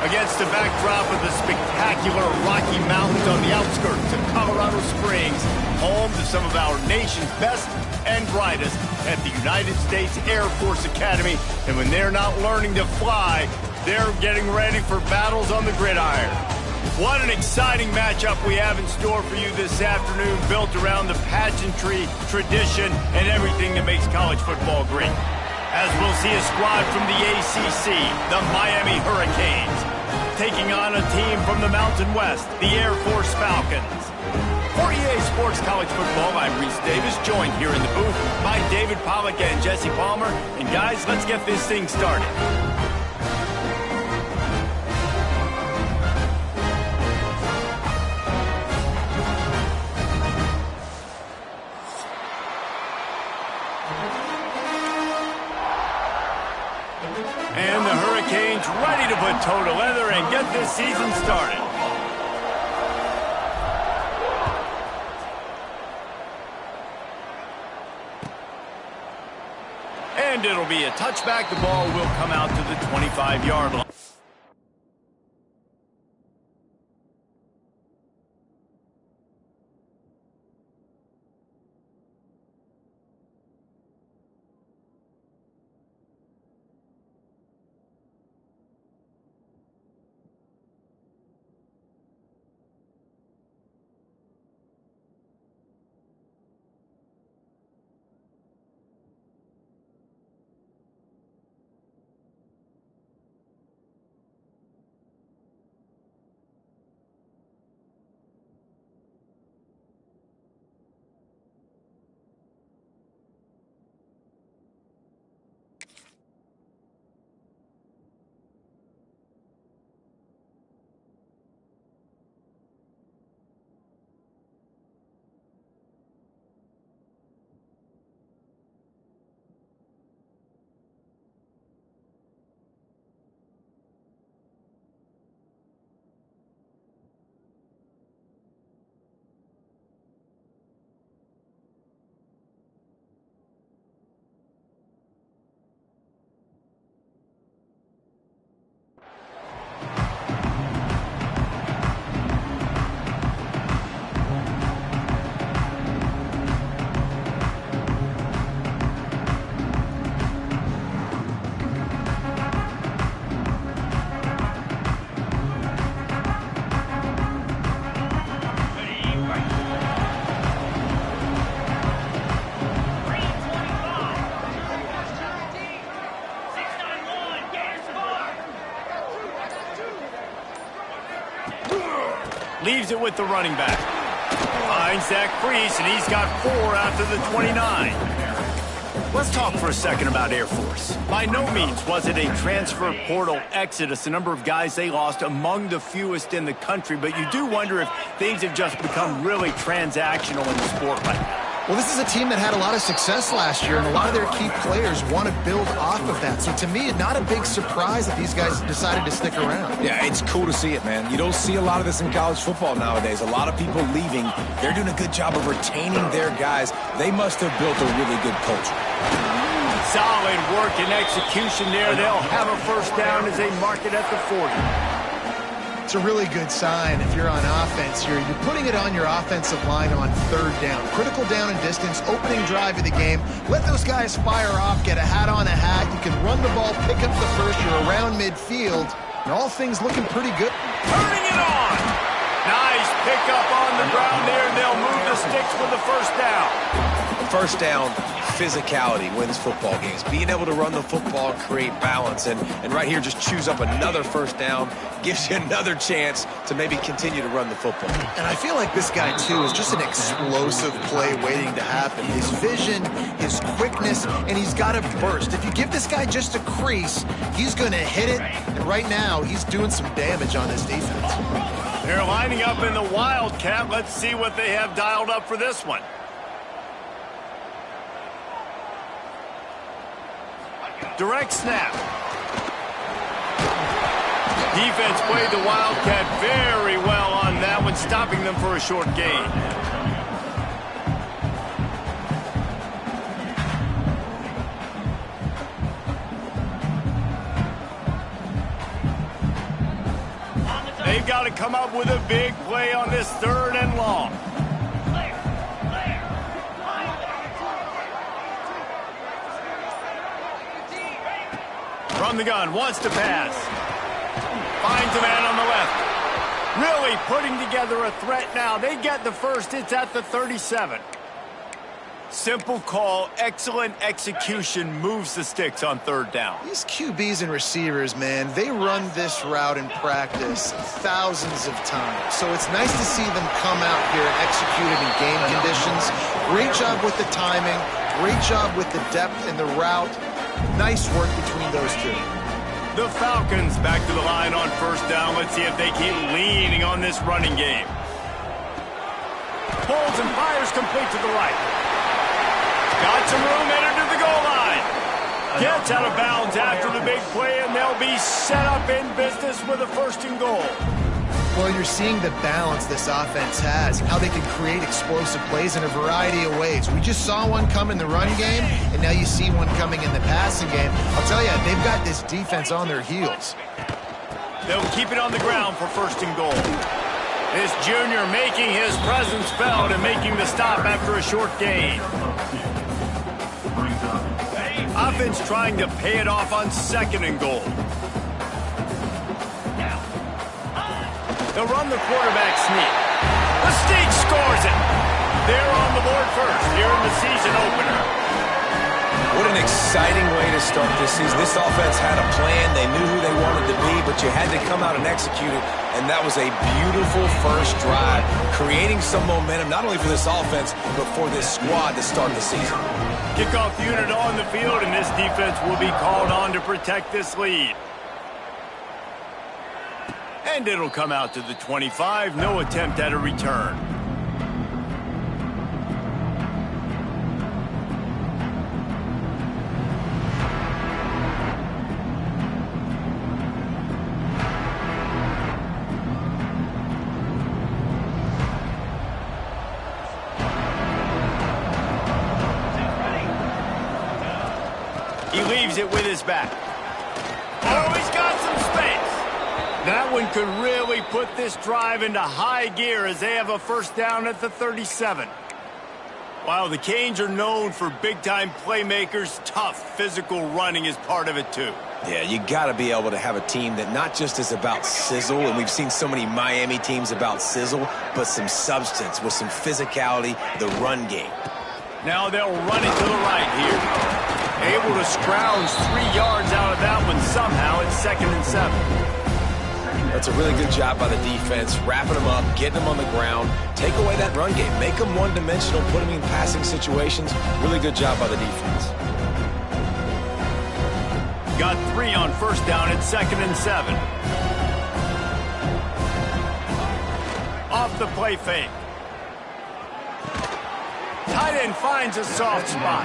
Against the backdrop of the spectacular Rocky Mountains on the outskirts of Colorado Springs, home to some of our nation's best and brightest at the United States Air Force Academy. And when they're not learning to fly, they're getting ready for battles on the gridiron. What an exciting matchup we have in store for you this afternoon, built around the pageantry, tradition, and everything that makes college football great. As we'll see a squad from the ACC, the Miami Hurricanes, taking on a team from the Mountain West, the Air Force Falcons. For EA Sports College Football, I'm Reese Davis, joined here in the booth by David Pollack and Jesse Palmer. And guys, let's get this thing started. And the Hurricanes ready to put toe to leather and get this season started. And it'll be a touchback. The ball will come out to the 25-yard line. Leaves it with the running back. Finds that crease, and he's got 4 after the 29. Let's talk for a second about Air Force. By no means was it a transfer portal exodus, the number of guys they lost among the fewest in the country, but you do wonder if things have just become really transactional in the sport right now. Well, this is a team that had a lot of success last year, and a lot of their key players want to build off of that. So to me, it's not a big surprise that these guys decided to stick around. Yeah, it's cool to see it, man. You don't see a lot of this in college football nowadays. A lot of people leaving. They're doing a good job of retaining their guys. They must have built a really good culture. Solid work and execution there. They'll have a first down as they mark it at the 40. It's a really good sign if you're on offense here. You're putting it on your offensive line on 3rd down. Critical down and distance, opening drive of the game. Let those guys fire off, get a hat on a hat. You can run the ball, pick up the first. You're around midfield, and all things looking pretty good. Turning it on. Nice pickup on the ground there, and they'll move the sticks for the first down. First down, physicality wins football games. Being able to run the football, create balance, and right here just choose up another first down, gives you another chance to maybe continue to run the football. And I feel like this guy, too, is just an explosive play waiting to happen. His vision, his quickness, and he's got a burst. If you give this guy just a crease, he's going to hit it, and right now he's doing some damage on this defense. They're lining up in the Wildcat. Let's see what they have dialed up for this one. Direct snap. Defense played the Wildcat very well on that one, stopping them for a short gain. got to come up with a big play on this 3rd and long. From the gun, wants to pass. Finds a man on the left. Really putting together a threat now. They get the first. It's at the 37. Simple call, excellent execution, moves the sticks on 3rd down. These QBs and receivers, man, they run this route in practice thousands of times. So it's nice to see them come out here and execute it in game conditions. Great job with the timing. Great job with the depth in the route. Nice work between those two. The Falcons back to the line on 1st down. Let's see if they keep leaning on this running game. Pulls and fires complete to the right. Got some room, entered to the goal line. Gets out of bounds after the big play, and they'll be set up in business with a 1st and goal. Well, you're seeing the balance this offense has, how they can create explosive plays in a variety of ways. We just saw one come in the run game, and now you see one coming in the passing game. I'll tell you, they've got this defense on their heels. They'll keep it on the ground for 1st and goal. This junior making his presence felt and making the stop after a short gain. Offense trying to pay it off on 2nd and goal. They'll run the quarterback sneak. The sneak scores it. They're on the board first here in the season opener. What an exciting way to start this season. This offense had a plan. They knew who they wanted to be, but you had to come out and execute it. And that was a beautiful first drive, creating some momentum, not only for this offense, but for this squad to start the season. Kickoff unit on the field, and this defense will be called on to protect this lead. And it'll come out to the 25. No attempt at a return. He leaves it with his back. Oh, he's got some space. That one could really put this drive into high gear as they have a 1st down at the 37. While the Canes are known for big-time playmakers, tough physical running is part of it too. Yeah, you got to be able to have a team that not just is about sizzle, and we've seen so many Miami teams about sizzle, but some substance with some physicality, the run game. Now they'll run it to the right here. Able to scrounge 3 yards out of that one somehow. It's 2nd and 7. That's a really good job by the defense, wrapping them up, getting them on the ground, take away that run game, make them one-dimensional, put them in passing situations. Really good job by the defense. Got 3 on 1st down at 2nd and 7. Off the play fake. Tight end finds a soft spot.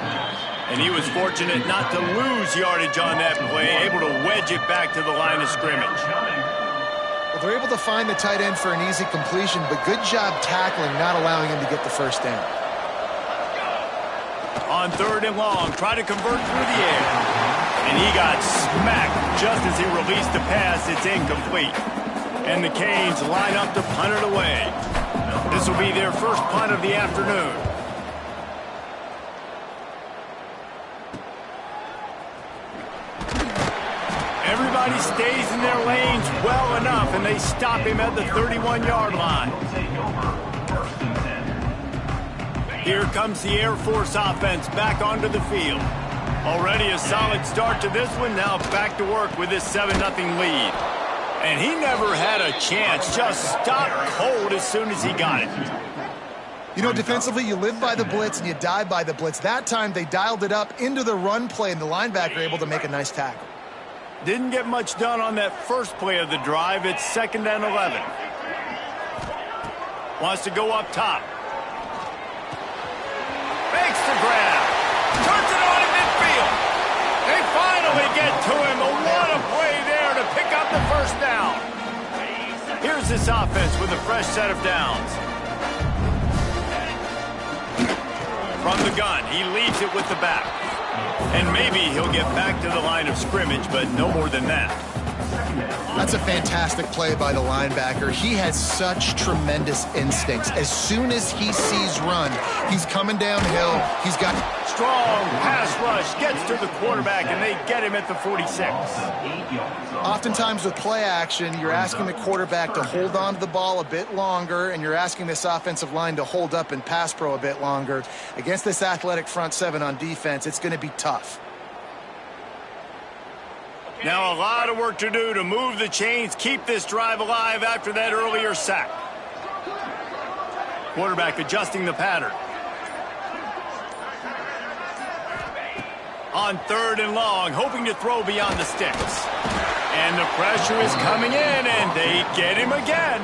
And he was fortunate not to lose yardage on that play, able to wedge it back to the line of scrimmage. Well, they're able to find the tight end for an easy completion, but good job tackling, not allowing him to get the 1st down. On 3rd and long, try to convert through the air. And he got smacked just as he released the pass. It's incomplete. And the Canes line up to punt it away. This will be their 1st punt of the afternoon. Everybody stays in their lanes well enough, and they stop him at the 31-yard line. Here comes the Air Force offense back onto the field. Already a solid start to this one. Now back to work with this 7-0 lead. And he never had a chance. Just stopped cold as soon as he got it. You know, defensively, you live by the blitz and you die by the blitz. That time, they dialed it up into the run play, and the linebacker able to make a nice tackle. Didn't get much done on that first play of the drive. It's 2nd and 11. Wants to go up top. Makes the grab. Turns it on in midfield. They finally get to him. What a play there to pick up the 1st down. Here's this offense with a fresh set of downs. From the gun, he leaves it with the back. And maybe he'll get back to the line of scrimmage, but no more than that. That's a fantastic play by the linebacker. He has such tremendous instincts. As soon as he sees run, he's coming downhill. He's got strong pass rush, gets to the quarterback, and they get him at the 46. Oftentimes with play action, you're asking the quarterback to hold on to the ball a bit longer, and you're asking this offensive line to hold up in pass pro a bit longer. Against this athletic front seven on defense, it's going to be tough. Now a lot of work to do to move the chains, keep this drive alive after that earlier sack. Quarterback adjusting the pattern. On 3rd and long, hoping to throw beyond the sticks. And the pressure is coming in, and they get him again.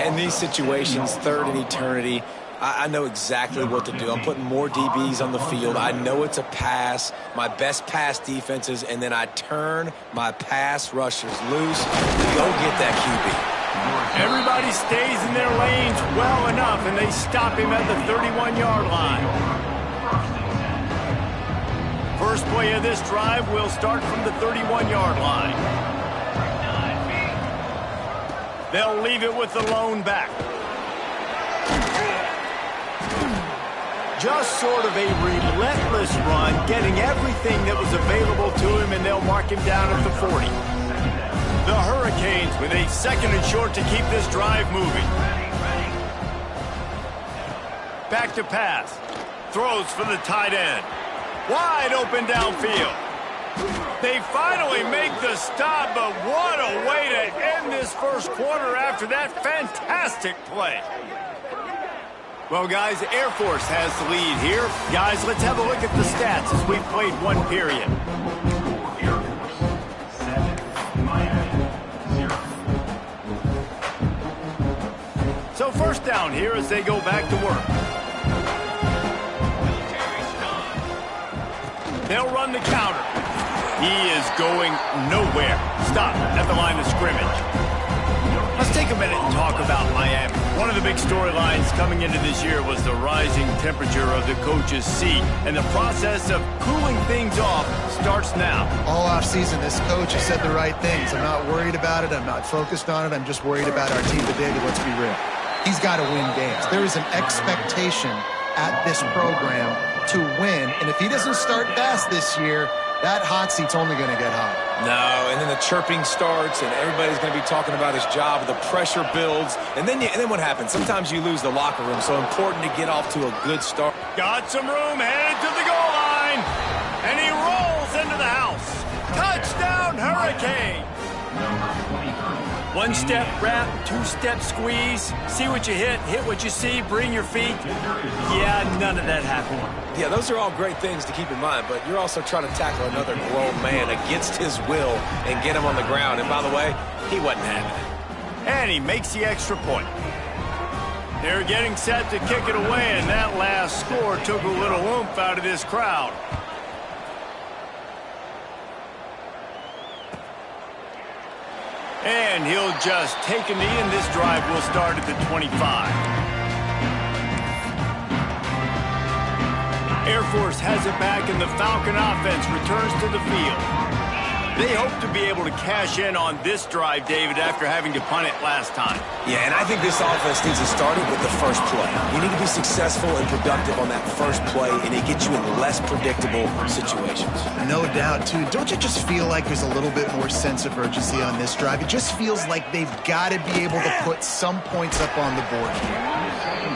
In these situations, 3rd and eternity, I know exactly what to do. I'm putting more DBs on the field. I know it's a pass, my best pass defenses, and then I turn my pass rushers loose to go get that QB. Everybody stays in their lanes well enough, and they stop him at the 31-yard line. First play of this drive will start from the 31-yard line. They'll leave it with the lone back. Just sort of a relentless run, getting everything that was available to him, and they'll mark him down at the 40. The Hurricanes with a 2nd and short to keep this drive moving. Back to pass. Throws for the tight end. Wide open downfield. They finally make the stop, but what a way to end this first quarter after that fantastic play. Well, guys, Air Force has the lead here. Guys, let's have a look at the stats as we've played one period. So first down here as they go back to work. They'll run the counter. He is going nowhere. Stop at the line of scrimmage. Let's take a minute and talk about Miami. One of the big storylines coming into this year was the rising temperature of the coach's seat, and the process of cooling things off starts now. All offseason, this coach has said the right things. I'm not worried about it. I'm not focused on it. I'm just worried about our team today. But let's be real. He's got to win games. There is an expectation at this program to win, and if he doesn't start fast this year, that hot seat's only going to get hot. No, and then the chirping starts, and everybody's going to be talking about his job. The pressure builds, and then what happens? Sometimes you lose the locker room, so important to get off to a good start. Got some room, headed to the goal line, and he rolls into the house. Touchdown, Hurricane! 1-step wrap, 2-step squeeze. See what you hit what you see, bring your feet. Yeah, none of that happened. Yeah, those are all great things to keep in mind, but you're also trying to tackle another grown man against his will and get him on the ground. And by the way, he wasn't having it. And he makes the extra point. They're getting set to kick it away, and that last score took a little oomph out of this crowd. And he'll just take a knee, and this drive will start at the 25. Air Force has it back, and the Falcon offense returns to the field. They hope to be able to cash in on this drive, David, after having to punt it last time. Yeah, and I think this offense needs to start it with the first play. You need to be successful and productive on that first play, and it gets you in less predictable situations. No doubt, too. Don't you just feel like there's a little bit more sense of urgency on this drive? It just feels like they've got to be able to put some points up on the board here.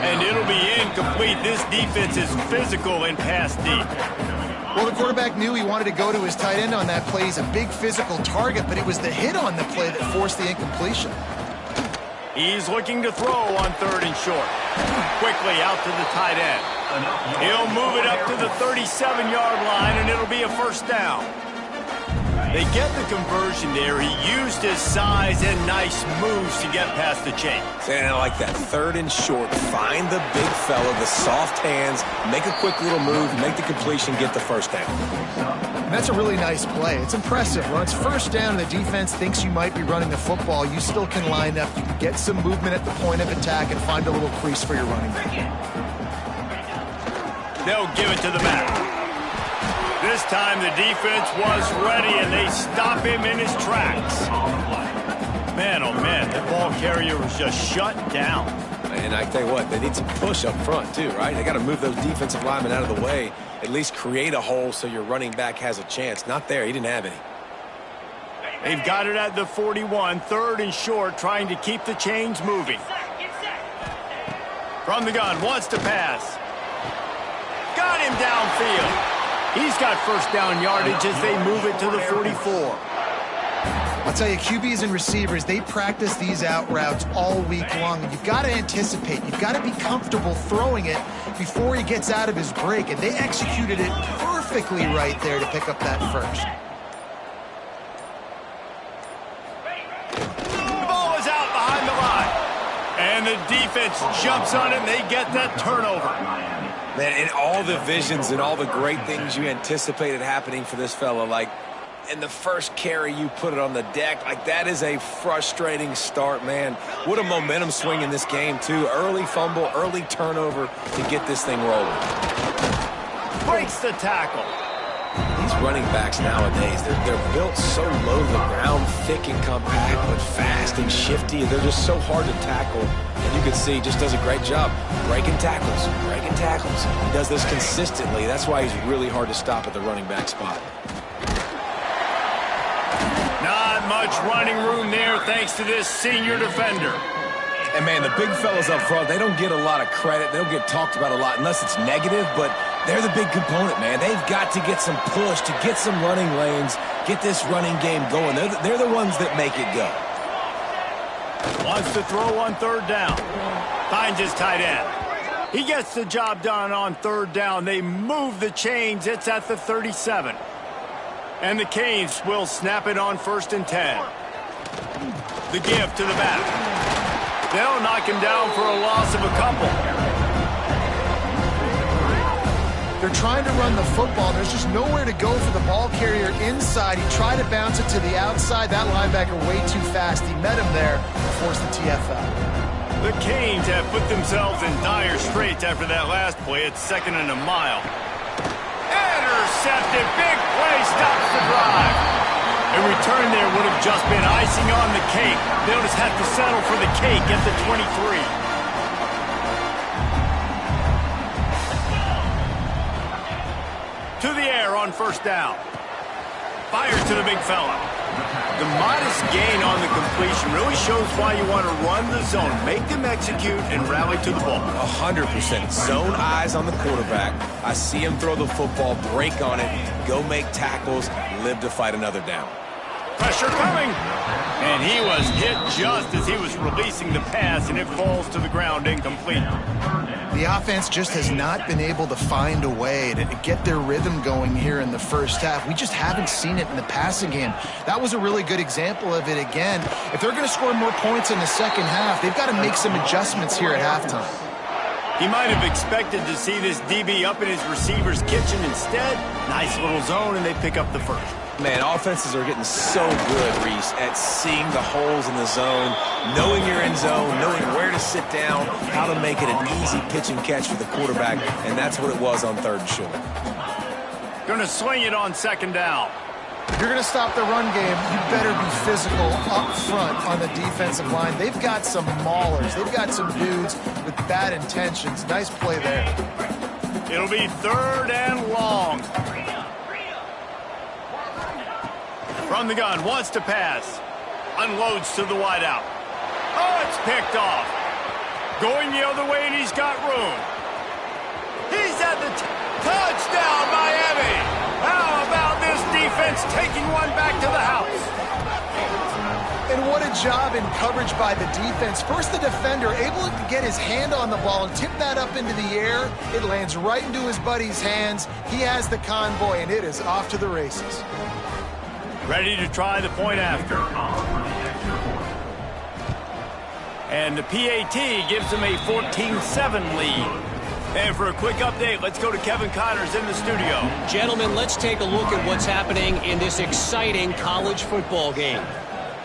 And it'll be incomplete. This defense is physical and pass deep. Well, the quarterback knew he wanted to go to his tight end on that play. He's a big physical target, but it was the hit on the play that forced the incompletion. He's looking to throw on 3rd and short. Quickly out to the tight end. He'll move it up to the 37-yard line, and it'll be a first down. They get the conversion there. He used his size and nice moves to get past the chain. And I like that 3rd and short. Find the big fella, the soft hands, make a quick little move, make the completion, get the first down. And that's a really nice play. It's impressive. When it's first down and the defense thinks you might be running the football, you still can line up. You can get some movement at the point of attack and find a little crease for your running back. They'll give it to the back. This time the defense was ready, and they stop him in his tracks. Man, oh man, the ball carrier was just shut down. And I tell you what, they need some push up front too, right? They got to move those defensive linemen out of the way, at least create a hole so your running back has a chance. Not there, he didn't have any. They've got it at the 41, 3rd and short, trying to keep the chains moving. From the gun, wants to pass. Got him downfield. He's got first down yardage as they move it to the 44. I'll tell you, QBs and receivers, they practice these out routes all week long. And you've got to anticipate. You've got to be comfortable throwing it before he gets out of his break. And they executed it perfectly right there to pick up that first. The ball is out behind the line. And the defense jumps on it, and they get that turnover. Man, and all the visions and all the great things you anticipated happening for this fella, like in the first carry you put it on the deck, like that is a frustrating start, man. What a momentum swing in this game, too. Early fumble, early turnover to get this thing rolling. Breaks the tackle. These running backs nowadays, they're built so low to the ground, thick and compact, but fast and shifty. They're just so hard to tackle. And you can see, just does a great job breaking tackles, breaking tackles. He does this consistently. That's why he's really hard to stop at the running back spot. Not much running room there thanks to this senior defender. And, man, the big fellas up front, they don't get a lot of credit. They don't get talked about a lot unless it's negative, but they're the big component, man. They've got to get some push, to get some running lanes, get this running game going. They're the ones that make it go. Wants to throw on 3rd down. Finds his tight end. He gets the job done on 3rd down. They move the chains. It's at the 37. And the Canes will snap it on 1st and 10. The give to the back. They'll knock him down for a loss of a couple. They're trying to run the football. There's just nowhere to go for the ball carrier inside. He tried to bounce it to the outside. That linebacker way too fast. He met him there and forced the TFL. The Canes have put themselves in dire straits after that last play. It's 2nd and a mile. Intercepted. Big play stops the drive. A return there would have just been icing on the cake. They'll just have to settle for the cake at the 23. To the air on 1st down. Fires to the big fella. The modest gain on the completion really shows why you want to run the zone. Make them execute and rally to the ball. 100%. Zone eyes on the quarterback. I see him throw the football, break on it, go make tackles, live to fight another down. Pressure coming. And he was hit just as he was releasing the pass, and it falls to the ground incomplete. The offense just has not been able to find a way to get their rhythm going here in the first half. We just haven't seen it in the passing game. That was a really good example of it again. If they're going to score more points in the second half, they've got to make some adjustments here at halftime. He might have expected to see this DB up in his receiver's kitchen. Instead, nice little zone, and they pick up the first. Man, offenses are getting so good, Reese, at seeing the holes in the zone, knowing you're in zone, knowing where to sit down, how to make it an easy pitch and catch for the quarterback, and that's what it was on 3rd and short. Going to swing it on 2nd down. If you're going to stop the run game, you better be physical up front on the defensive line. They've got some maulers. They've got some dudes with bad intentions. Nice play there. It'll be 3rd and long. From the gun, wants to pass. Unloads to the wideout. Oh, it's picked off. Going the other way, and he's got room. He's at the touchdown, Miami. How about this defense taking one back to the house? And what a job in coverage by the defense. First, the defender able to get his hand on the ball and tip that up into the air. It lands right into his buddy's hands. He has the convoy, and it is off to the races. Ready to try the point after. And the PAT gives them a 14-7 lead. And for a quick update, let's go to Kevin Connors in the studio. Gentlemen, let's take a look at what's happening in this exciting college football game.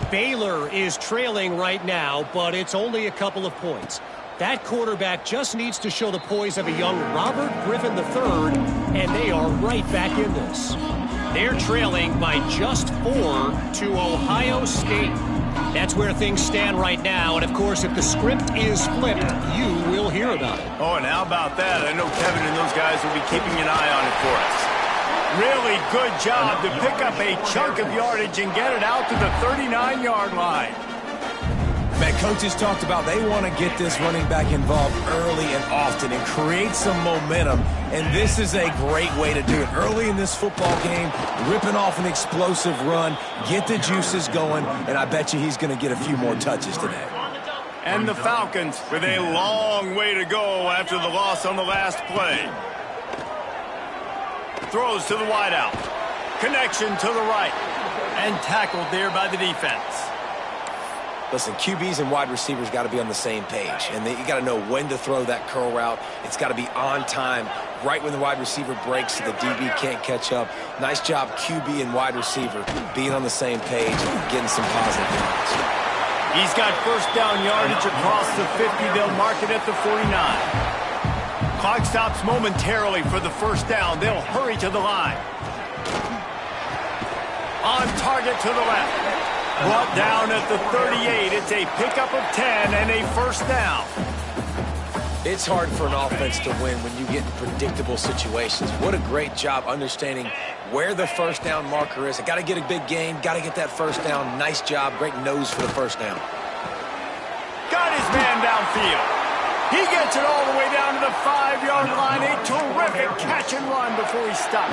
Baylor is trailing right now, but it's only a couple of points. That quarterback just needs to show the poise of a young Robert Griffin III, and they are right back in this. They're trailing by just 4 to Ohio State. That's where things stand right now, and of course, if the script is flipped, you will hear about it. Oh, and how about that? I know Kevin and those guys will be keeping an eye on it for us. Really good job to pick up a chunk of yardage and get it out to the 39-yard line. Man, coaches talked about they want to get this running back involved early and often and create some momentum, and this is a great way to do it. Early in this football game, ripping off an explosive run, get the juices going, and I bet you he's going to get a few more touches today. And the Falcons with a long way to go after the loss on the last play. Throws to the wideout. Connection to the right. And tackled there by the defense. Listen, QBs and wide receivers got to be on the same page, and you got to know when to throw that curl route. It's got to be on time, right when the wide receiver breaks so the DB can't catch up. Nice job, QB and wide receiver, being on the same page and getting some positive yards. He's got first down yardage across the 50. They'll mark it at the 49. Clock stops momentarily for the first down. They'll hurry to the line. On target to the left. Brought down at the 38. It's a pickup of 10 and a first down. It's hard for an offense to win when you get in predictable situations. What a great job understanding where the first down marker is. I got to get a big gain, got to get that first down. Nice job, great nose for the first down. Got his man downfield. He gets it all the way down to the 5-yard line. A terrific catch and run before he stopped.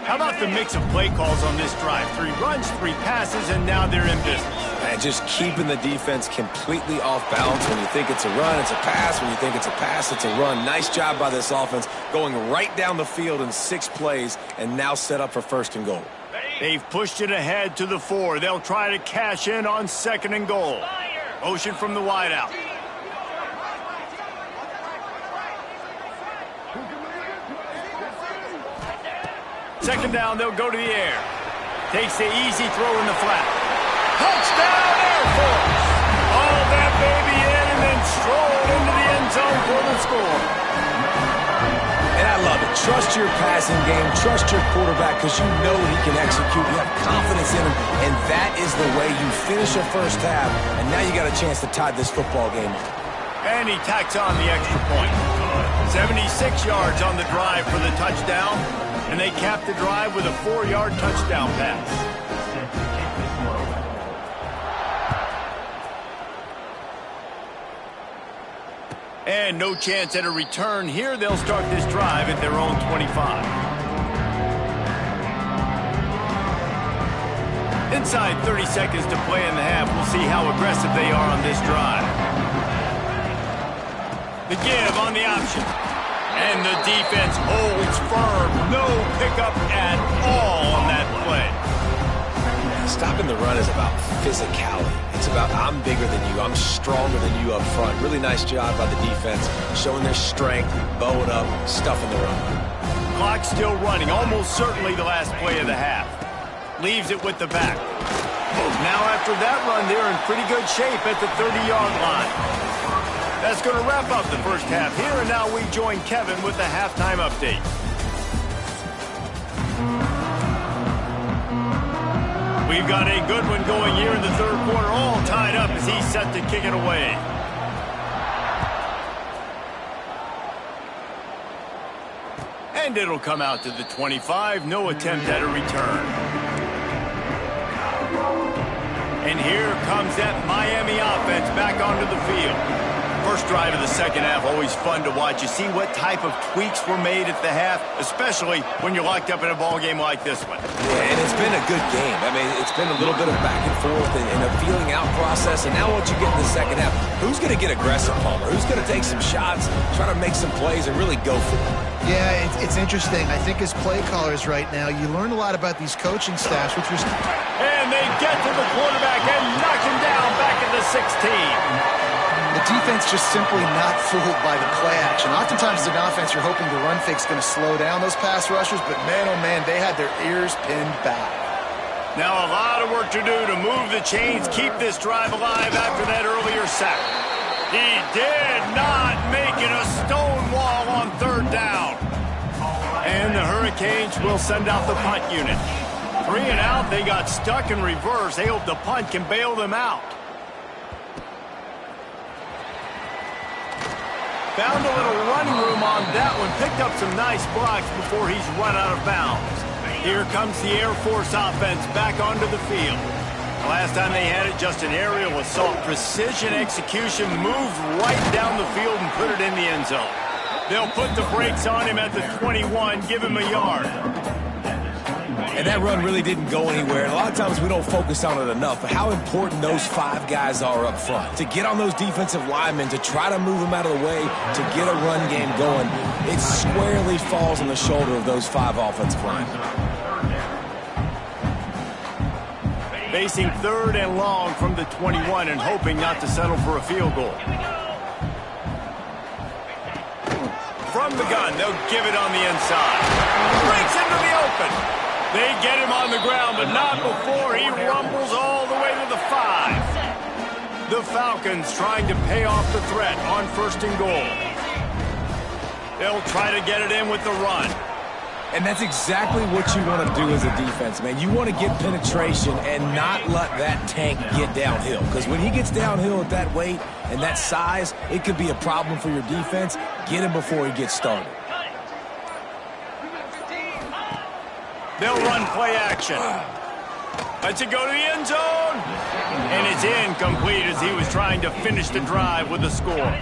How about the mix of play calls on this drive? 3 runs, 3 passes, and now they're in business. And just keeping the defense completely off balance. When you think it's a run, it's a pass. When you think it's a pass, it's a run. Nice job by this offense going right down the field in 6 plays and now set up for first and goal. They've pushed it ahead to the 4. They'll try to cash in on 2nd and goal. Motion from the wideout. Second down, they'll go to the air. Takes the easy throw in the flat. Touchdown, Air Force! All that baby in and then strolled into the end zone for the score. And I love it. Trust your passing game. Trust your quarterback because you know he can execute. You have confidence in him, and that is the way you finish a first half. And now you got a chance to tie this football game up. And he tacks on the extra point. 76 yards on the drive for the touchdown. And they cap the drive with a 4-yard touchdown pass. And no chance at a return here. They'll start this drive at their own 25. Inside 30 seconds to play in the half. We'll see how aggressive they are on this drive. The give on the option. And the defense holds firm. No pickup at all on that play. Stopping the run is about physicality. It's about I'm bigger than you. I'm stronger than you up front. Really nice job by the defense, showing their strength, bowing up, stuffing the run. Clock still running. Almost certainly the last play of the half. Leaves it with the back. Now after that run, they're in pretty good shape at the 30-yard line. That's going to wrap up the first half here, and now we join Kevin with the halftime update. We've got a good one going here in the third quarter, all tied up as he's set to kick it away. And it'll come out to the 25, no attempt at a return. And here comes that Miami offense back onto the field. First drive of the second half, always fun to watch. You see what type of tweaks were made at the half, especially when you're locked up in a ball game like this one. Yeah, and it's been a good game. I mean, it's been a little bit of back and forth and a feeling out process. And now once you get in the second half, who's going to get aggressive, Palmer? Who's going to take some shots, try to make some plays, and really go for it? Yeah, it's interesting. I think as play callers right now, you learn a lot about these coaching staffs, which was... And they get to the quarterback and knock him down back at the 16. The defense just simply not fooled by the play action. Oftentimes as an offense, you're hoping the run fake's going to slow down those pass rushers, but man, oh man, they had their ears pinned back. Now a lot of work to do to move the chains, keep this drive alive after that earlier sack. He did not make it a stone wall on third down. And the Hurricanes will send out the punt unit. 3 and out, they got stuck in reverse. They hope the punt can bail them out. Found a little running room on that one. Picked up some nice blocks before he's run out of bounds. Here comes the Air Force offense back onto the field. Last time they had it, just an aerial assault. Precision execution, moved right down the field and put it in the end zone. They'll put the brakes on him at the 21, give him a yard. And that run really didn't go anywhere. And a lot of times we don't focus on it enough, but how important those 5 guys are up front. To get on those defensive linemen, to try to move them out of the way, to get a run game going, it squarely falls on the shoulder of those 5 offensive linemen. Facing 3rd and long from the 21 and hoping not to settle for a field goal. From the gun, they'll give it on the inside. Breaks into the open. They get him on the ground, but not before he rumbles all the way to the 5. The Falcons trying to pay off the threat on 1st and goal. They'll try to get it in with the run. And that's exactly what you want to do as a defense, man. You want to get penetration and not let that tank get downhill. Because when he gets downhill at that weight and that size, it could be a problem for your defense. Get him before he gets started. They'll run play action. Lets it go to the end zone. And it's incomplete as he was trying to finish the drive with a score.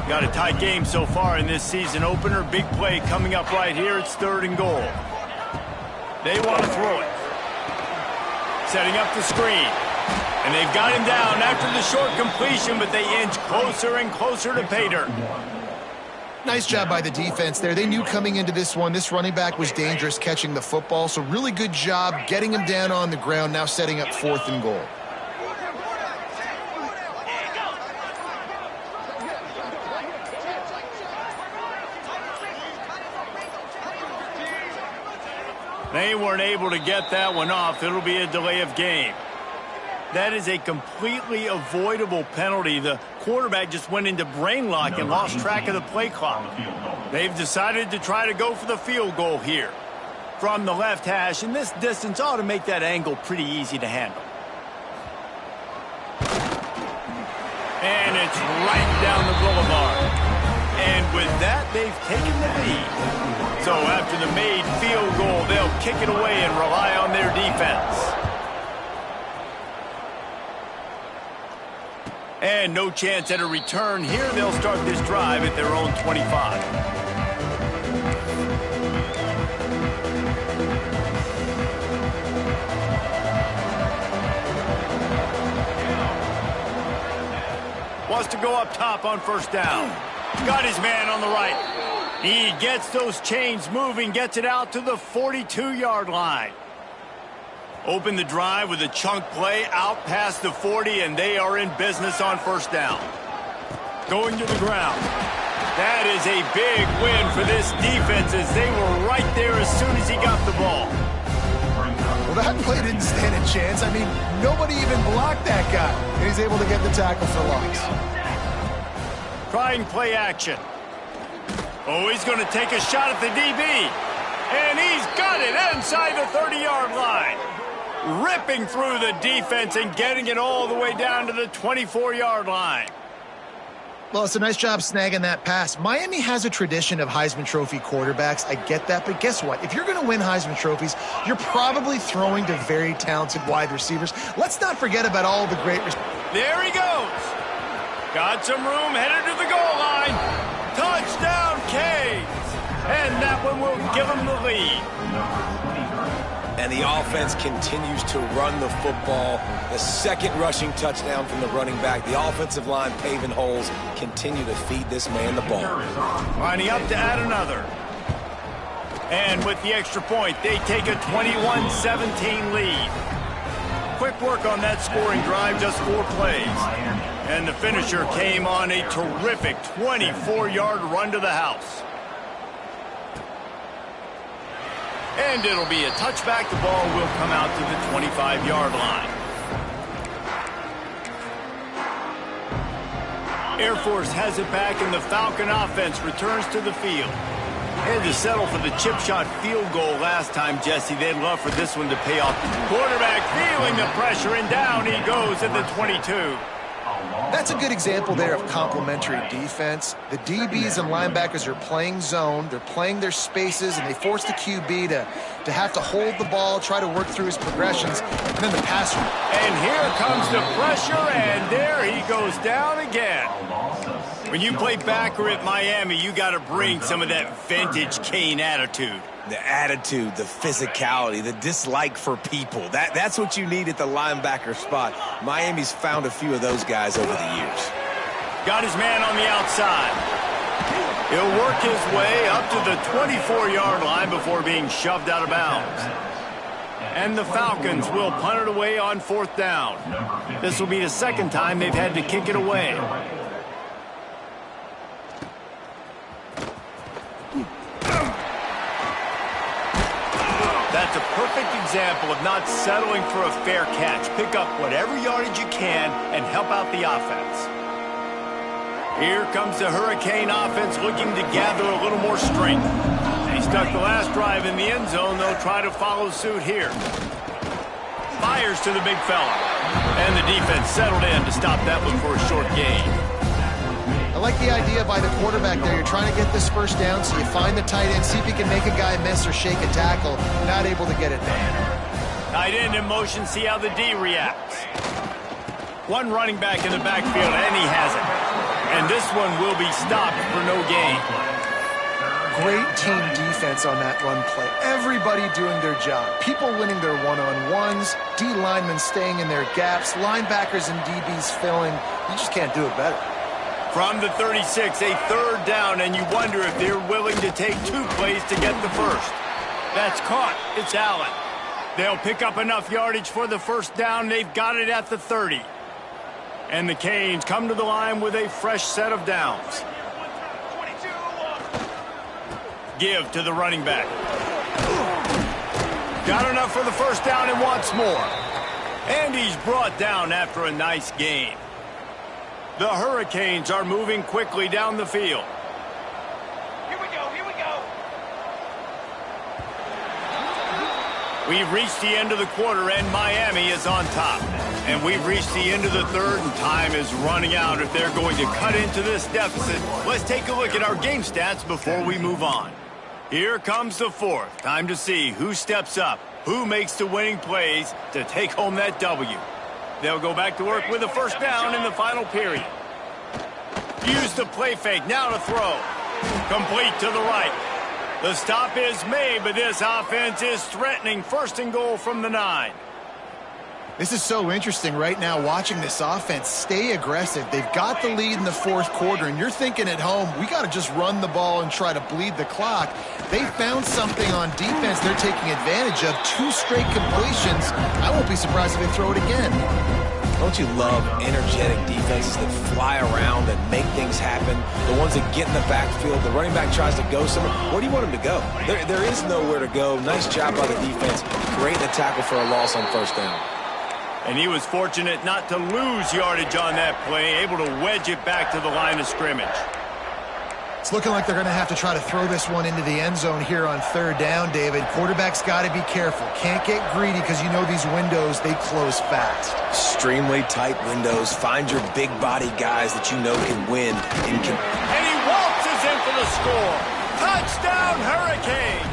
Got a tight game so far in this season opener. Big play coming up right here. It's 3rd and goal. They want to throw it. Setting up the screen. And they've got him down after the short completion, but they inch closer and closer to pay dirt. Nice job by the defense there. They knew coming into this one, this running back was dangerous catching the football, so really good job getting him down on the ground, now setting up 4th and goal. They weren't able to get that one off. It'll be a delay of game. That is a completely avoidable penalty. The quarterback just went into brain lock and lost track of the play clock. They've decided to try to go for the field goal here. From the left hash, and this distance ought to make that angle pretty easy to handle. And it's right down the boulevard. And with that, they've taken the lead. So after the made field goal, they'll kick it away and rely on their defense. And no chance at a return here. They'll start this drive at their own 25. Wants to go up top on 1st down. Got his man on the right. He gets those chains moving, gets it out to the 42-yard line. Open the drive with a chunk play out past the 40, and they are in business on 1st down. Going to the ground. That is a big win for this defense as they were right there as soon as he got the ball. Well, that play didn't stand a chance. I mean, nobody even blocked that guy, and he's able to get the tackle for loss. Trying play action. Oh, he's going to take a shot at the DB. And he's got it inside the 30-yard line. Ripping through the defense and getting it all the way down to the 24-yard line. Well, it's a nice job snagging that pass. Miami has a tradition of Heisman Trophy quarterbacks. I get that, but guess what? If you're going to win Heisman Trophies, you're probably throwing to very talented wide receivers. Let's not forget about all the great... There he goes. Got some room, headed to the goal line. Touchdown, Canes. And that one will give them the lead. And the offense continues to run the football. The 2nd rushing touchdown from the running back. The offensive line paving holes. Continue to feed this man the ball. Lining up to add another. And with the extra point, they take a 21-17 lead. Quick work on that scoring drive, just 4 plays. And the finisher came on a terrific 24-yard run to the house. And it'll be a touchback. The ball will come out to the 25-yard line. Air Force has it back, and the Falcon offense returns to the field. Had to settle for the chip shot field goal last time, Jesse. They'd love for this one to pay off. Quarterback feeling the pressure, and down he goes at the 22. That's a good example there of complementary defense. The DBs and linebackers are playing zone, they're playing their spaces, and they force the QB to have to hold the ball, try to work through his progressions, and then the passer. And here comes the pressure, and there he goes down again. When you play backer at Miami, you got to bring some of that vintage Kane attitude. The attitude, the physicality, the dislike for people. That's what you need at the linebacker spot. Miami's found a few of those guys over the years. Got his man on the outside. He'll work his way up to the 24-yard line before being shoved out of bounds. And the Falcons will punt it away on 4th down. This will be the second time they've had to kick it away. That's a perfect example of not settling for a fair catch. Pick up whatever yardage you can and help out the offense. Here comes the Hurricane offense looking to gather a little more strength. They stuck the last drive in the end zone. They'll try to follow suit here. Fires to the big fella. And the defense settled in to stop that one for a short gain. I like the idea by the quarterback there. You're trying to get this first down, so you find the tight end, see if he can make a guy miss or shake a tackle. Not able to get it done. Tight end in motion, see how the D reacts. One running back in the backfield, and he has it. And this one will be stopped for no gain. Great team defense on that run play. Everybody doing their job. People winning their one-on-ones, D linemen staying in their gaps, linebackers and DBs filling. You just can't do it better. From the 36, a 3rd down, and you wonder if they're willing to take 2 plays to get the first. That's caught. It's Allen. They'll pick up enough yardage for the first down. They've got it at the 30. And the Canes come to the line with a fresh set of downs. Give to the running back. Got enough for the first down and wants more. And he's brought down after a nice gain. The Hurricanes are moving quickly down the field. Here we go, here we go. We've reached the end of the quarter, and Miami is on top. And we've reached the end of the 3rd, and time is running out if they're going to cut into this deficit. Let's take a look at our game stats before we move on. Here comes the 4th. Time to see who steps up, who makes the winning plays to take home that W. They'll go back to work with a first down in the final period. Use the play fake, now to throw. Complete to the right. The stop is made, but this offense is threatening. 1st and goal from the 9. This is so interesting right now, watching this offense stay aggressive. They've got the lead in the 4th quarter, and you're thinking at home, we got to just run the ball and try to bleed the clock. They found something on defense they're taking advantage of. 2 straight completions. I won't be surprised if they throw it again. Don't you love energetic defenses that fly around and make things happen? The ones that get in the backfield, the running back tries to go somewhere. Where do you want him to go? There is nowhere to go. Nice job by the defense. Creating a tackle for a loss on 1st down. And he was fortunate not to lose yardage on that play, able to wedge it back to the line of scrimmage. It's looking like they're going to have to try to throw this one into the end zone here on 3rd down, David. Quarterback's got to be careful. Can't get greedy because you know these windows, they close fast. Extremely tight windows. Find your big body guys that you know can win. And he waltzes in for the score. Touchdown, Hurricane!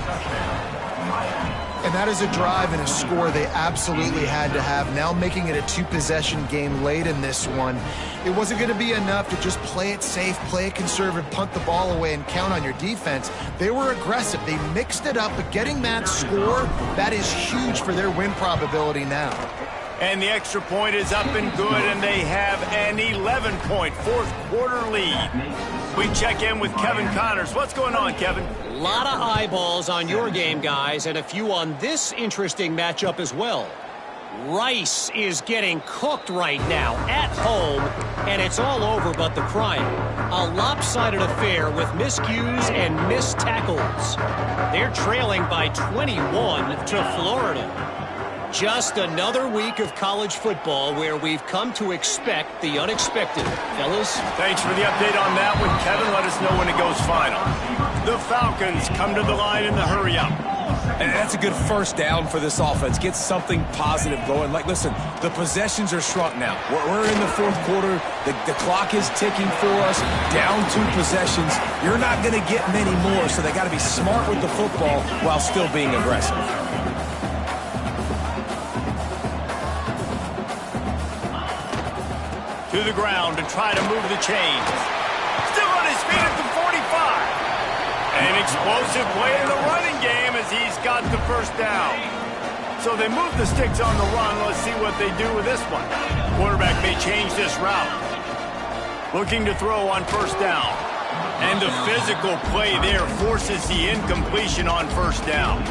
And that is a drive and a score they absolutely had to have. Now making it a 2-possession game late in this one. It wasn't going to be enough to just play it safe, play it conservative, punt the ball away, and count on your defense. They were aggressive. They mixed it up, but getting that score, that is huge for their win probability now. And the extra point is up and good, and they have an 11-point 4th quarter lead. We check in with Kevin Connors. What's going on, Kevin? A lot of eyeballs on your game, guys, and a few on this interesting matchup as well. Rice is getting cooked right now at home, and it's all over but the crying. A lopsided affair with miscues and missed tackles. They're trailing by 21 to Florida. Just another week of college football where we've come to expect the unexpected. Fellas? Thanks for the update on that one, Kevin. Let us know when it goes final. The Falcons come to the line in the hurry-up. And that's a good first down for this offense. Get something positive going. Like, listen, the possessions are shrunk now. We're in the fourth quarter. The clock is ticking for us. Down 2 possessions. You're not going to get many more, so they got to be smart with the football while still being aggressive. To the ground to try to move the chains. Still on his feet at the 45. An explosive play in the running game as he's got the first down. So they move the sticks on the run. Let's see what they do with this one. Quarterback may change this route. Looking to throw on first down. And the physical play there forces the incompletion on first down.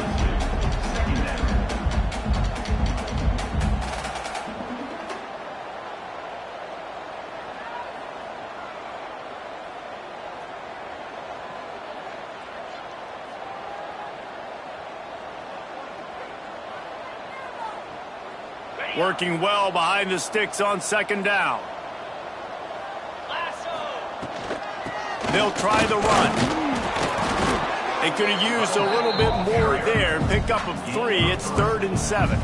Working well behind the sticks on second down. They'll try the run. They could have used a little bit more there. Pick up of 3. It's 3rd and 7.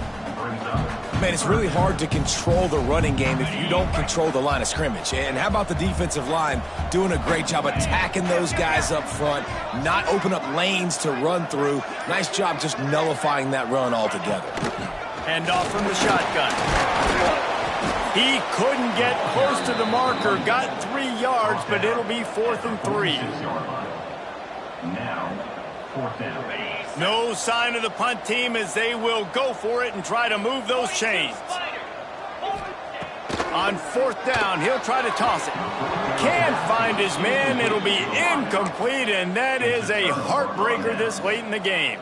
Man, it's really hard to control the running game if you don't control the line of scrimmage. And how about the defensive line doing a great job attacking those guys up front, not open up lanes to run through. Nice job just nullifying that run altogether. Hand off from the shotgun. He couldn't get close to the marker. Got 3 yards, but it'll be 4th and 3. Now, 4th down. No sign of the punt team as they will go for it and try to move those chains. On 4th down, he'll try to toss it. Can't find his man. It'll be incomplete, and that is a heartbreaker this late in the game.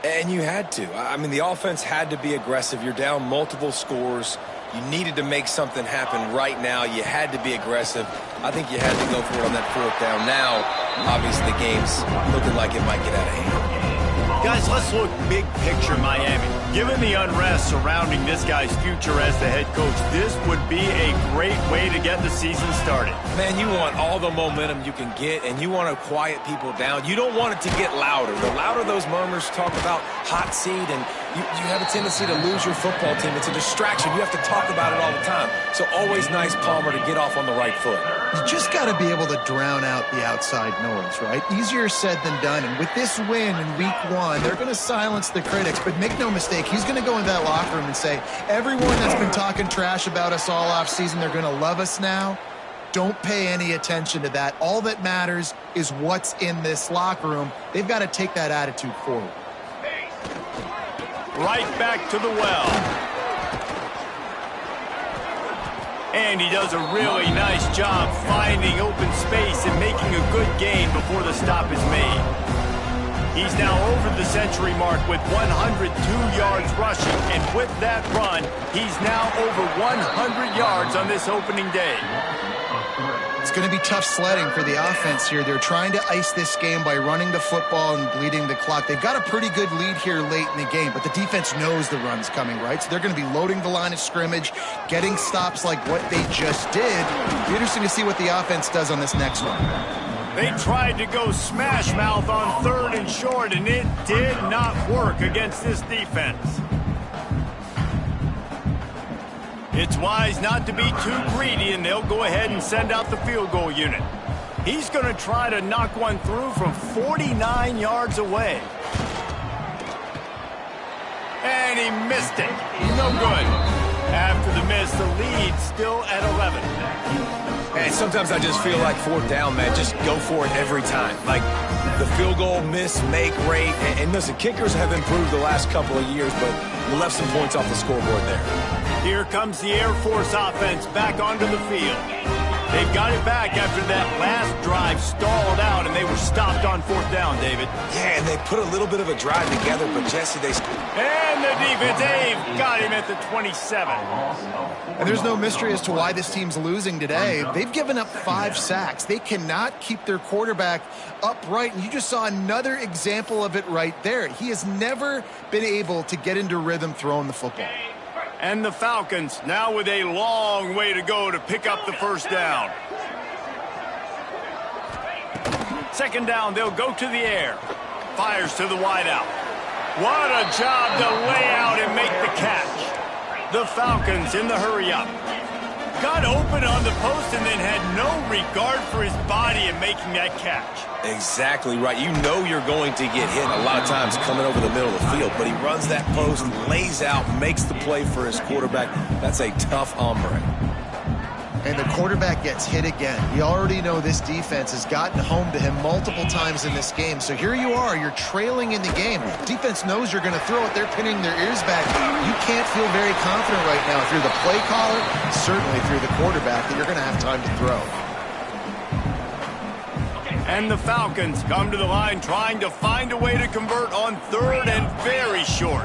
And you had to. I mean, the offense had to be aggressive. You're down multiple scores. You needed to make something happen right now. You had to be aggressive. I think you had to go for it on that 4th down. Now, obviously, the game's looking like it might get out of hand. Guys, let's look big picture Miami. Given the unrest surrounding this guy's future as the head coach, this would be a great way to get the season started. Man, you want all the momentum you can get, and you want to quiet people down. You don't want it to get louder. The louder those murmurs talk about hot seat, and you have a tendency to lose your football team. It's a distraction. You have to talk about it all the time. So always nice, Palmer, to get off on the right foot. You just got to be able to drown out the outside noise, right? Easier said than done. And with this win in week 1, they're going to silence the critics. But make no mistake, he's going to go into that locker room and say, everyone that's been talking trash about us all off season, they're going to love us now. Don't pay any attention to that. All that matters is what's in this locker room. They've got to take that attitude forward. Right back to the well. And he does a really nice job finding open space and making a good gain before the stop is made. He's now over the century mark with 102 yards rushing, and with that run, he's now over 100 yards on this opening day. It's going to be tough sledding for the offense here. They're trying to ice this game by running the football and bleeding the clock. They've got a pretty good lead here late in the game, but the defense knows the run's coming, right? So they're going to be loading the line of scrimmage, getting stops like what they just did. It'll be interesting to see what the offense does on this next one. They tried to go smash mouth on 3rd and short, and it did not work against this defense. It's wise not to be too greedy, and they'll go ahead and send out the field goal unit. He's going to try to knock one through from 49 yards away. And he missed it. No good. After the miss, the lead still at 11. And sometimes I just feel like 4th down, man, just go for it every time. Like the field goal miss, make rate. And listen, kickers have improved the last couple of years, but we left some points off the scoreboard there. Here comes the Air Force offense back onto the field. They've got it back after that last drive stalled out, and they were stopped on 4th down, David. Yeah, and they put a little bit of a drive together, but Jesse, they... And the defense, they've got him at the 27. And there's no mystery as to why this team's losing today. They've given up 5 sacks. They cannot keep their quarterback upright, and you just saw another example of it right there. He has never been able to get into rhythm throwing the football. And the Falcons now with a long way to go to pick up the 1st down. 2nd down, they'll go to the air. Fires to the wideout. What a job to lay out and make the catch. The Falcons in the hurry up. Got open on the post and then had no regard for his body in making that catch. Exactly right. You know you're going to get hit a lot of times coming over the middle of the field, but he runs that post, lays out, makes the play for his quarterback. That's a tough hombre. And the quarterback gets hit again. You already know this defense has gotten home to him multiple times in this game. So here you are, you're trailing in the game. Defense knows you're going to throw it. They're pinning their ears back. You can't feel very confident right now if you're the play caller, certainly if you're the quarterback, that you're going to have time to throw. And the Falcons come to the line trying to find a way to convert on 3rd and very short.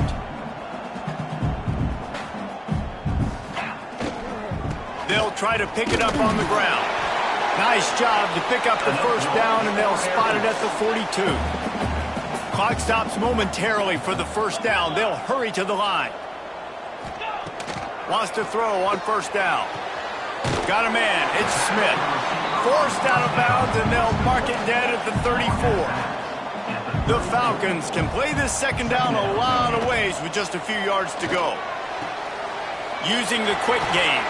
They'll try to pick it up on the ground. Nice job to pick up the 1st down, and they'll spot it at the 42. Clock stops momentarily for the 1st down. They'll hurry to the line. Wants to throw on 1st down. Got a man. It's Smith. Forced out of bounds, and they'll mark it dead at the 34. The Falcons can play this 2nd down a lot of ways with just a few yards to go. Using the quick game.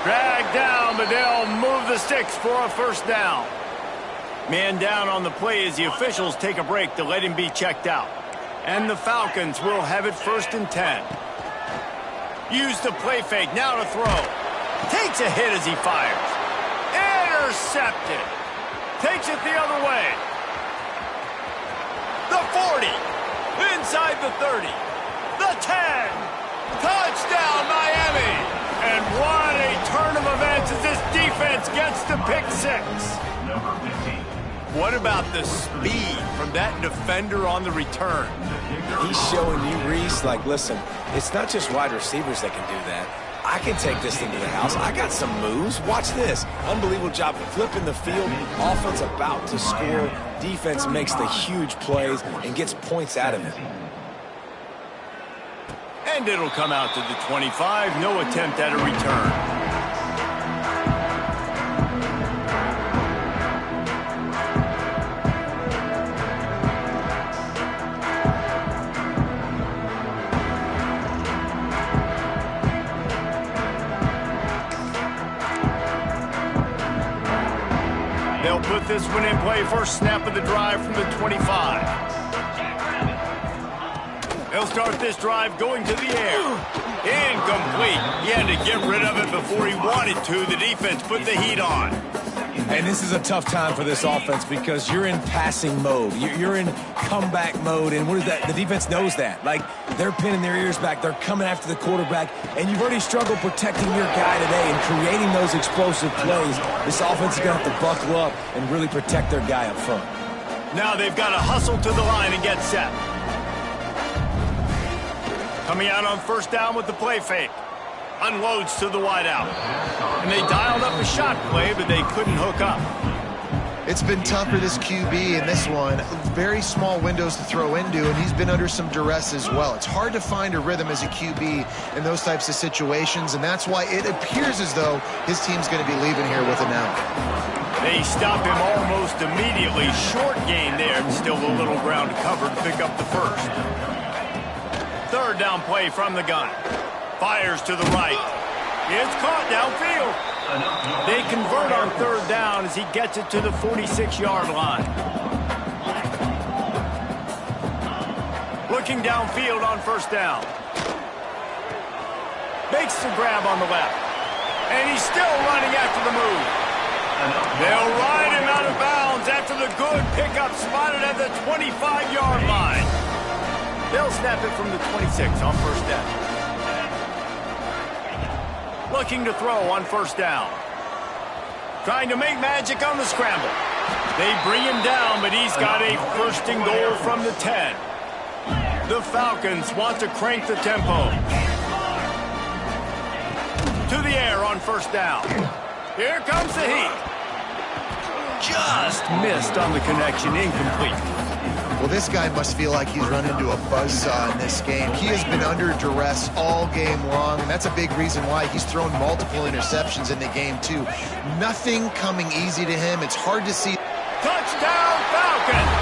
Drag down, but they'll move the sticks for a 1st down. Man down on the play as the officials take a break to let him be checked out. And the Falcons will have it 1st and 10. Use the play fake, now to throw. Takes a hit as he fires. Intercepted. Takes it the other way. The 40. Inside the 30. The 10. Touchdown, Miami. And what a turn of events as this defense gets to pick 6. What about the speed from that defender on the return? He's showing you, Reese, like, listen, it's not just wide receivers that can do that. I can take this thing to the house. I got some moves. Watch this. Unbelievable job flipping the field. Offense about to score. Defense makes the huge plays and gets points out of it. And it'll come out to the 25. No attempt at a return. They'll put this one in play. First snap of the drive from the 25. They'll start this drive going to the air. Incomplete. He had to get rid of it before he wanted to. The defense put the heat on. And this is a tough time for this offense because you're in passing mode. You're in comeback mode. And what is that? The defense knows that. Like, they're pinning their ears back. They're coming after the quarterback. And you've already struggled protecting your guy today and creating those explosive plays. This offense is going to have to buckle up and really protect their guy up front. Now they've got to hustle to the line and get set. Coming out on 1st down with the play fake. Unloads to the wideout. And they dialed up a shot play, but they couldn't hook up. It's been tough for this QB in this one. Very small windows to throw into, and he's been under some duress as well. It's hard to find a rhythm as a QB in those types of situations, and that's why it appears as though his team's going to be leaving here with an out. They stop him almost immediately. Short gain there, and still a little ground to cover to pick up the 1st. 3rd down play from the gun. Fires to the right. It's caught downfield. They convert on 3rd down as he gets it to the 46-yard line. Looking downfield on 1st down. Makes the grab on the left. And he's still running after the move. They'll ride him out of bounds after the good pickup spotted at the 25-yard line. They'll snap it from the 26 on 1st down. Looking to throw on 1st down. Trying to make magic on the scramble. They bring him down, but he's got a first and goal from the 10. The Falcons want to crank the tempo. To the air on first down. Here comes the heat. Just missed on the connection, incomplete. Well, this guy must feel like he's run into a buzzsaw in this game. He has been under duress all game long, and that's a big reason why he's thrown multiple interceptions in the game, too. Nothing coming easy to him. It's hard to see. Touchdown, Falcons!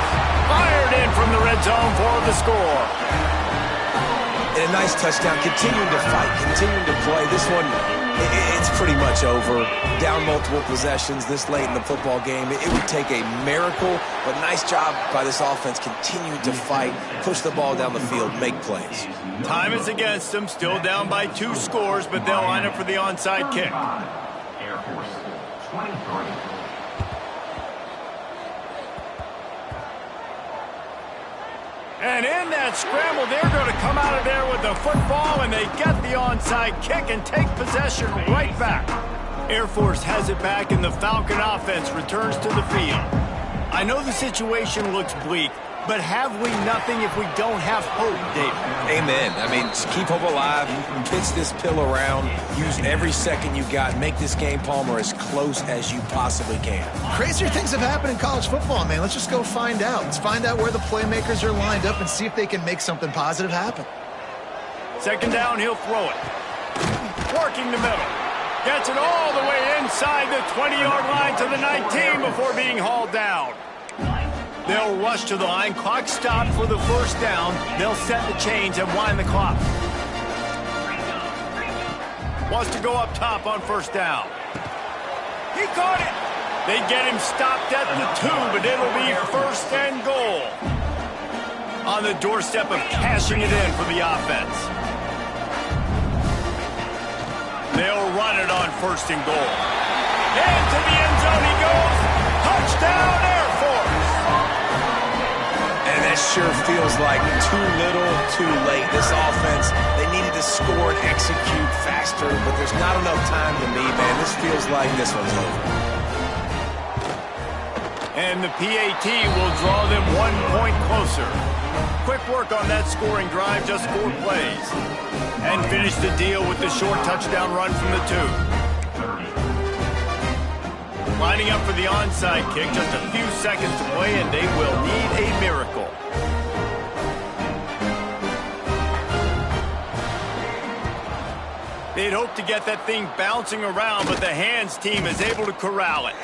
Fired in from the red zone for the score. And a nice touchdown, continuing to fight, continuing to play. This one, it's pretty much over. Down multiple possessions this late in the football game. It would take a miracle, but nice job by this offense continuing to fight, push the ball down the field, make plays. Time is against them, still down by 2 scores, but they'll line up for the onside kick. Air Force 23. And in that scramble, they're going to come out of there with the football, and they get the onside kick and take possession right back. Air Force has it back, and the Falcon offense returns to the field. I know the situation looks bleak, but have we nothing if we don't have hope, David? Amen. I mean, just keep hope alive, pitch this pill around, use every second you got, make this game, Palmer, as close as you possibly can. Crazier things have happened in college football, man. Let's just go find out. Let's find out where the playmakers are lined up and see if they can make something positive happen. Second down, he'll throw it. Working the middle. Gets it all the way inside the 20-yard line to the 19 before being hauled down. They'll rush to the line. Clock stopped for the first down. They'll set the chains and wind the clock. Wants to go up top on first down. He caught it. They get him stopped at the 2, but it'll be first and goal. On the doorstep of cashing it in for the offense. They'll run it on first and goal. Into the end zone he goes. Touchdown, Air Force. And that sure feels like too little, too late. This offense, they needed to score and execute faster, but there's not enough time to me, man. This feels like this one's over. And the PAT will draw them 1 point closer. Quick work on that scoring drive, just 4 plays. And finish the deal with the short touchdown run from the 2. Lining up for the onside kick, just a few seconds to play, and they will need a miracle. They'd hope to get that thing bouncing around, but the hands team is able to corral it.